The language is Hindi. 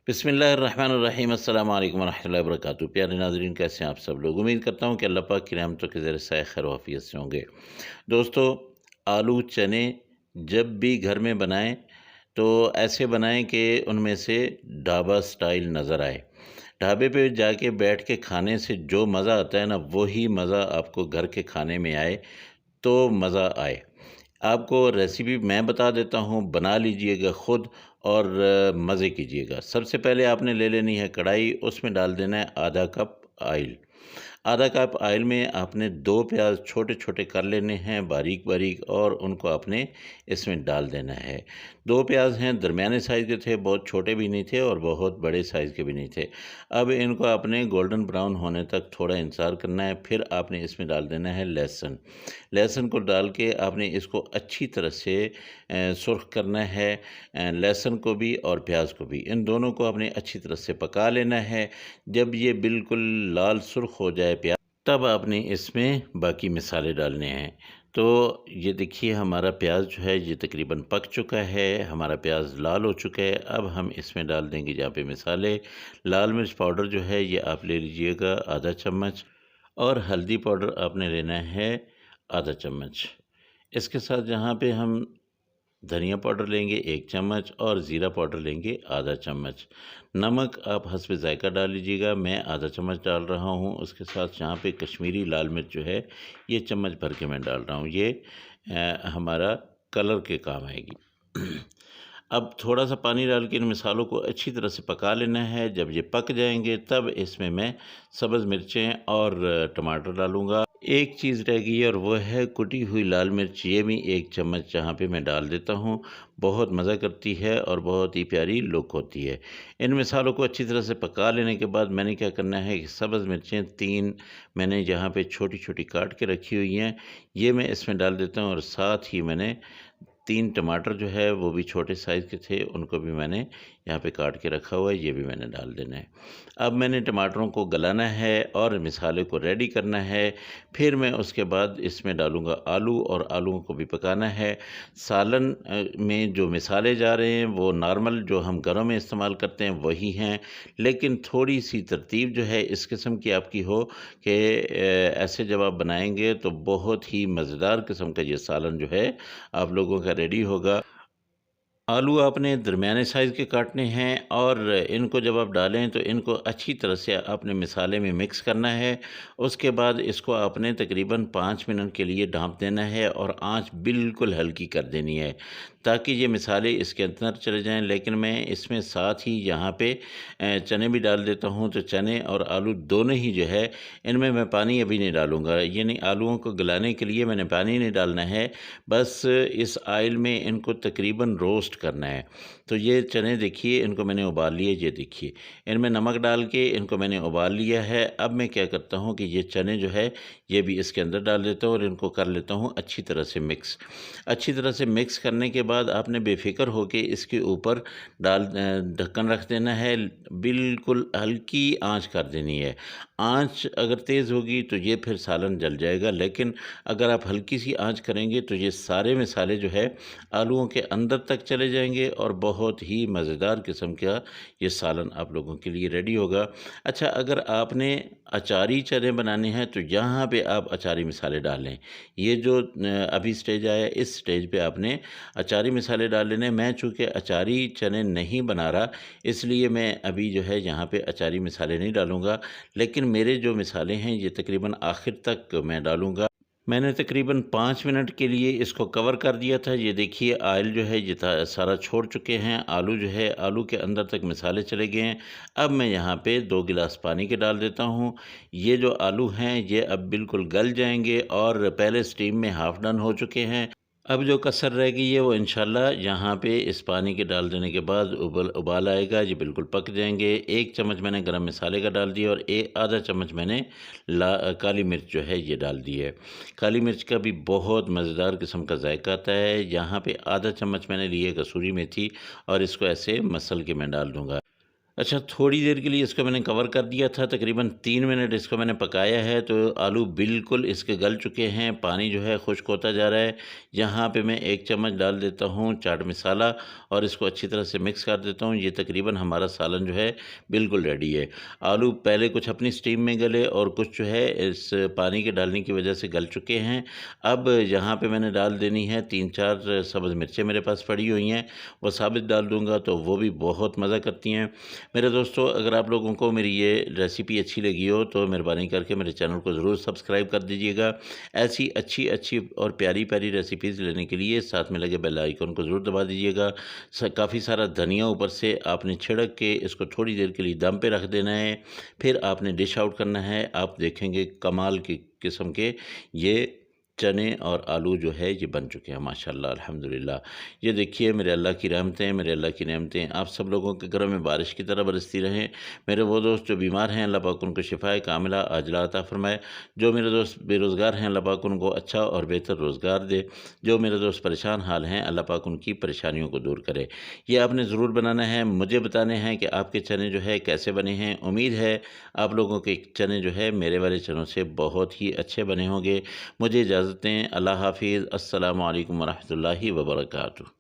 बिस्मिल्लाहिर्रहमानिर्रहीम अस्सलाम वालेकुम रहमतुल्लाहि व बरकातहू। प्यारे नाज़रीन, कैसे हैं आप सब लोग? उम्मीद करता हूँ कि अल्लाह पाक की रहमतों के ज़रिए से खैर व आफियत से होंगे। दोस्तों, आलू चने जब भी घर में बनाएं तो ऐसे बनाएं कि उनमें से ढाबा स्टाइल नज़र आए। ढाबे पे जाके बैठ के खाने से जो मज़ा आता है ना, वही मज़ा आपको घर के खाने में आए तो मज़ा आए। आपको रेसिपी मैं बता देता हूँ, बना लीजिएगा ख़ुद और मज़े कीजिएगा। सबसे पहले आपने ले लेनी है कढ़ाई, उसमें डाल देना है आधा कप ऑयल। आधा कप ऑयल में आपने 2 प्याज़ छोटे-छोटे कर लेने हैं बारीक-बारीक और उनको आपने इसमें डाल देना है। 2 प्याज़ हैं, दरमियाने साइज़ के थे, बहुत छोटे भी नहीं थे और बहुत बड़े साइज़ के भी नहीं थे। अब इनको आपने गोल्डन ब्राउन होने तक थोड़ा इंतज़ार करना है, फिर आपने इसमें डाल देना है लहसुन। लहसुन को डाल के आपने इसको अच्छी तरह से सुर्ख़ करना है, लहसुन को भी और प्याज को भी। इन दोनों को आपने अच्छी तरह से पका लेना है। जब ये बिल्कुल लाल सुर्ख़ हो जाए प्याज, तब आपने इसमें बाकी मसाले डालने हैं। तो ये देखिए, हमारा प्याज जो है ये तकरीबन पक चुका है, हमारा प्याज लाल हो चुका है। अब हम इसमें डाल देंगे यहाँ पे मसाले। लाल मिर्च पाउडर जो है ये आप ले लीजिएगा आधा चम्मच, और हल्दी पाउडर आपने लेना है आधा चम्मच। इसके साथ यहाँ पे हम धनिया पाउडर लेंगे 1 चम्मच और ज़ीरा पाउडर लेंगे आधा चम्मच। नमक आप हस्ब ज़ायक़ा डाल लीजिएगा, मैं आधा चम्मच डाल रहा हूँ। उसके साथ यहाँ पे कश्मीरी लाल मिर्च जो है ये चम्मच भर के मैं डाल रहा हूँ, ये हमारा कलर के काम आएगी। अब थोड़ा-सा पानी डाल के इन मसालों को अच्छी तरह से पका लेना है। जब ये पक जाएँगे तब इसमें मैं सब्ज़ मिर्चें और टमाटर डालूँगा। एक चीज़ रह गई है और वो है कुटी हुई लाल मिर्च, ये भी 1 चम्मच यहाँ पे मैं डाल देता हूँ। बहुत मज़ा करती है और बहुत ही प्यारी लुक होती है। इन मसालों को अच्छी तरह से पका लेने के बाद मैंने क्या करना है कि सब्ज़ मिर्चें 3 मैंने यहाँ पे छोटी-छोटी काट के रखी हुई हैं, ये मैं इसमें डाल देता हूँ। और साथ ही मैंने 3 टमाटर जो है वो भी छोटे साइज़ के थे, उनको भी मैंने यहाँ पे काट के रखा हुआ है, ये भी मैंने डाल देना है। अब मैंने टमाटरों को गलाना है और मसाले को रेडी करना है। फिर मैं उसके बाद इसमें डालूँगा आलू और आलूओं को भी पकाना है। सालन में जो मसाले जा रहे हैं वो नॉर्मल जो हम घरों में इस्तेमाल करते हैं वही हैं, लेकिन थोड़ी-सी तरतीब जो है इस किस्म की आपकी हो कि ऐसे जब आप बनाएँगे तो बहुत ही मज़ेदार किस्म का ये सालन जो है आप लोगों का रेडी होगा। आलू आपने दरमियाने साइज़ के काटने हैं और इनको जब आप डालें तो इनको अच्छी तरह से आपने मसाले में मिक्स करना है। उसके बाद इसको आपने तकरीबन 5 मिनट के लिए ढाँप देना है और आँच बिल्कुल हल्की कर देनी है, ताकि ये मसाले इसके अंदर चले जाएँ। लेकिन मैं इसमें साथ ही यहाँ पे चने भी डाल देता हूँ, तो चने और आलू दोनों ही जो है इनमें मैं पानी अभी नहीं डालूँगा। यानी आलूओं को गलाने के लिए मैंने पानी नहीं डालना है, बस इस ऑयल में इनको तकरीबन रोस्ट करना है। तो ये चने देखिए, इनको मैंने उबाल लिए, ये देखिए इनमें नमक डाल के इनको मैंने उबाल लिया है। अब मैं क्या करता हूँ कि ये चने जो है ये भी इसके अंदर डाल देता हूँ और इनको कर लेता हूँ अच्छी तरह से मिक्स। अच्छी तरह से मिक्स करने के बाद आपने बेफ़िक्र होके इसके ऊपर ढक्कन रख देना है, बिल्कुल हल्की आँच कर देनी है। आँच अगर तेज़ होगी तो ये फिर सालन जल जाएगा, लेकिन अगर आप हल्की सी आँच करेंगे तो ये सारे मसाले जो है आलूओं के अंदर तक चले जाएँगे और बहुत ही मज़ेदार किस्म का ये सालन आप लोगों के लिए रेडी होगा। अच्छा, अगर आपने अचारी चने बनाने हैं तो यहाँ पे आप अचारी मसाले डालें। ये जो अभी स्टेज आया, इस स्टेज पे आपने अचारी मसाले डाल लेने हैं। मैं चूँकि अचारी चने नहीं बना रहा, इसलिए मैं अभी जो है यहाँ पे अचारी मसाले नहीं डालूँगा, लेकिन मेरे जो मसाले हैं ये तकरीबन आखिर तक मैं डालूँगा। मैंने तकरीबन 5 मिनट के लिए इसको कवर कर दिया था। ये देखिए ऑयल जो है ये सारा छोड़ चुके हैं। आलू जो है, आलू के अंदर तक मसाले चले गए हैं। अब मैं यहाँ पे 2 गिलास पानी के डाल देता हूँ। ये जो आलू हैं ये अब बिल्कुल गल जाएंगे और पहले स्टीम में हाफ़ डन हो चुके हैं। अब जो कसर रह गई है वो इंशाल्लाह यहाँ पे इस पानी के डाल देने के बाद उबाल आएगा, ये बिल्कुल पक जाएंगे। 1 चम्मच मैंने गरम मसाले का डाल दिया और आधा चम्मच मैंने काली मिर्च जो है ये डाल दी है। काली मिर्च का भी बहुत मज़ेदार किस्म का जायका आता है। यहाँ पे आधा चम्मच मैंने लिए कसूरी मेथी और इसको ऐसे मसल के मैं डाल दूँगा। अच्छा, थोड़ी देर के लिए इसको मैंने कवर कर दिया था, तकरीबन 3 मिनट इसको मैंने पकाया है, तो आलू बिल्कुल इसके गल चुके हैं, पानी जो है खुश्क होता जा रहा है। यहाँ पे मैं 1 चम्मच डाल देता हूँ चाट मसाला और इसको अच्छी तरह से मिक्स कर देता हूँ। ये तकरीबन हमारा सालन जो है बिल्कुल रेडी है। आलू पहले कुछ अपनी स्टीम में गले और कुछ जो है इस पानी के डालने की वजह से गल चुके हैं। अब यहाँ पे मैंने डाल देनी है 3-4 सब्ज़ मिर्चें मेरे पास पड़ी हुई हैं, वो साबित डाल दूँगा तो वो भी बहुत मज़ा करती हैं। मेरे दोस्तों, अगर आप लोगों को मेरी ये रेसिपी अच्छी लगी हो तो मेहरबानी करके मेरे चैनल को ज़रूर सब्सक्राइब कर दीजिएगा। ऐसी अच्छी अच्छी और प्यारी प्यारी रेसिपीज़ लेने के लिए साथ में लगे बेल आइकन को ज़रूर दबा दीजिएगा। काफ़ी सारा धनिया ऊपर से आपने छिड़क के इसको थोड़ी देर के लिए दम पे रख देना है, फिर आपने डिश आउट करना है। आप देखेंगे कमाल की किस्म के ये चने और आलू जो है ये बन चुके हैं माशाल्लाह अल्हम्दुलिल्लाह। ये देखिए मेरे अल्लाह की रहमतें, मेरे अल्लाह की नेमतें आप सब लोगों के घरों में बारिश की तरह बरसती रहें। मेरे वो दोस्त जो बीमार हैं अल्लाह पाक उनको शिफ़ाए कामिला आजिला अता फ़रमाए। जो मेरे दोस्त बेरोज़गार हैं अल्लाह पाक उनको अच्छा और बेहतर रोज़गार दे। जो मेरे दोस्त परेशान हाल हैं अल्लाह पाक उनकी परेशानियों को दूर करे। ये आपने ज़रूर बनाना है, मुझे बताने हैं कि आपके चने जो है कैसे बने हैं। उम्मीद है आप लोगों के चने जो है मेरे वाले चनों से बहुत ही अच्छे बने होंगे। मुझे इजाज़त दें। अल्लाह हाफ़िज़। अस्सलामु अलैकुम व रहमतुल्लाहि व बरकातुहू।